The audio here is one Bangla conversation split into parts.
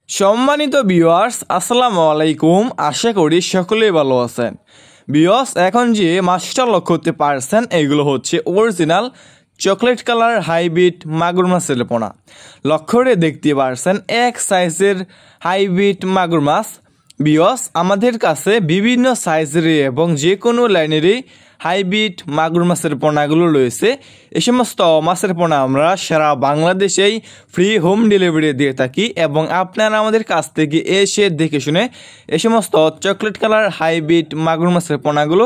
সম্মানিত ভিউয়ার্স, আসসালামু আলাইকুম। আশা করি সকলেই ভালো আছেন। ভিউয়ার্স, এখন যে মাছটা লক্ষ্য করতে পারছেন এগুলো হচ্ছে অরিজিনাল চকলেট কালার হাইব্রিড মাগুর মাছের পোনা। লক্ষ্য করে দেখতে পারছেন এক সাইজের হাইব্রিড মাগুর মাছ। ভিউয়ার্স, আমাদের কাছে বিভিন্ন সাইজের এবং যে কোনো লাইনেরই হাইব্রিড মাগুর মাছের পোনাগুলো রয়েছে। এই সমস্ত মাছের পোনা আমরা সারা বাংলাদেশেই ফ্রি হোম ডেলিভারি দিয়ে থাকি এবং আপনারা আমাদের কাছ থেকে এসে দেখে শুনে এই সমস্ত চকলেট কালার হাইব্রিড মাগুর মাছের পোনাগুলো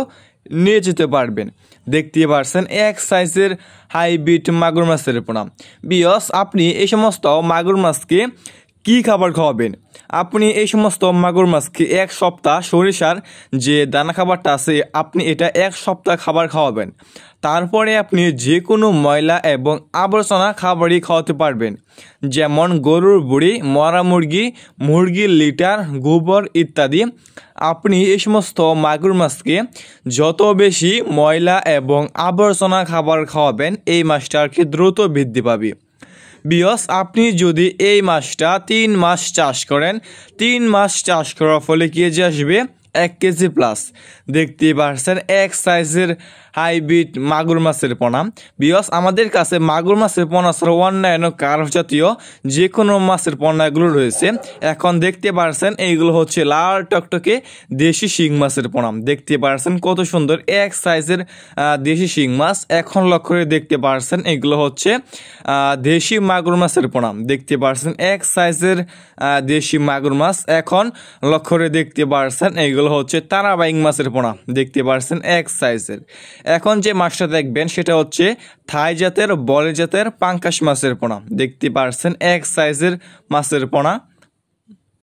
নিয়ে যেতে পারবেন। দেখতে পারছেন এক সাইজের হাইব্রিড মাগুর মাছের পোনা। ভিউয়ার্স, আপনি এই সমস্ত মাগুর মাছকে কি খাবার খাওয়াবেন? আপনি এই সমস্ত মাগুর মাছকে এক সপ্তাহ সরিষার যে দানা খাবারটা আছে আপনি এটা এক সপ্তাহ খাবার খাওয়াবেন। তারপরে আপনি যে কোনো ময়লা এবং আবর্জনা খাবারই খাওয়াতে পারবেন, যেমন গরুর বুড়ি, মরা মুরগি, মুরগির লিটার, গোবর ইত্যাদি। আপনি এই সমস্ত মাগুর মাছকে যত বেশি ময়লা এবং আবর্জনা খাবার খাওয়াবেন এই মাছটা আর কি দ্রুত বৃদ্ধি পাবে। ভিউয়ার্স, আপনি যদি এই মাছটা 3 মাস চাষ করেন, 3 মাস চাষ করার ফলে কেজি আসবে 1 কেজি প্লাস। দেখতে পাচ্ছেন এক সাইজের হাইব্রিড মাগুর মাছের পোনা। ভিউয়ার্স, আমাদের কাছে মাগুর মাছের পোনা ছাড়া অন্যান্য কার্ভ জাতীয় যে কোনো মাছের পোনাগুলো রয়েছে। এখন দেখতে পাচ্ছেন এইগুলো হচ্ছে লাল টকটকে দেশি শিং মাছের পোনা। দেখতে পাচ্ছেন কত সুন্দর এক সাইজের দেশি শিং মাছ। এখন লক্ষ্য করে দেখতে পাচ্ছেন এগুলো হচ্ছে দেশি মাগুর মাছের পোনা। দেখতে পাচ্ছেন এক সাইজের দেশি মাগুর মাছ। এখন লক্ষ্য করে দেখতে পাচ্ছেন এগুলো হচ্ছে তারাবাইং মাছের পোনা। দেখতে পাচ্ছেন এক সাইজের। এখন যে মাছটা দেখবেন সেটা হচ্ছে থাই জাতের বলে জাতের পাঙ্কাশ মাছের পোনা। দেখতে পাচ্ছেন এক সাইজের মাছের পোনা।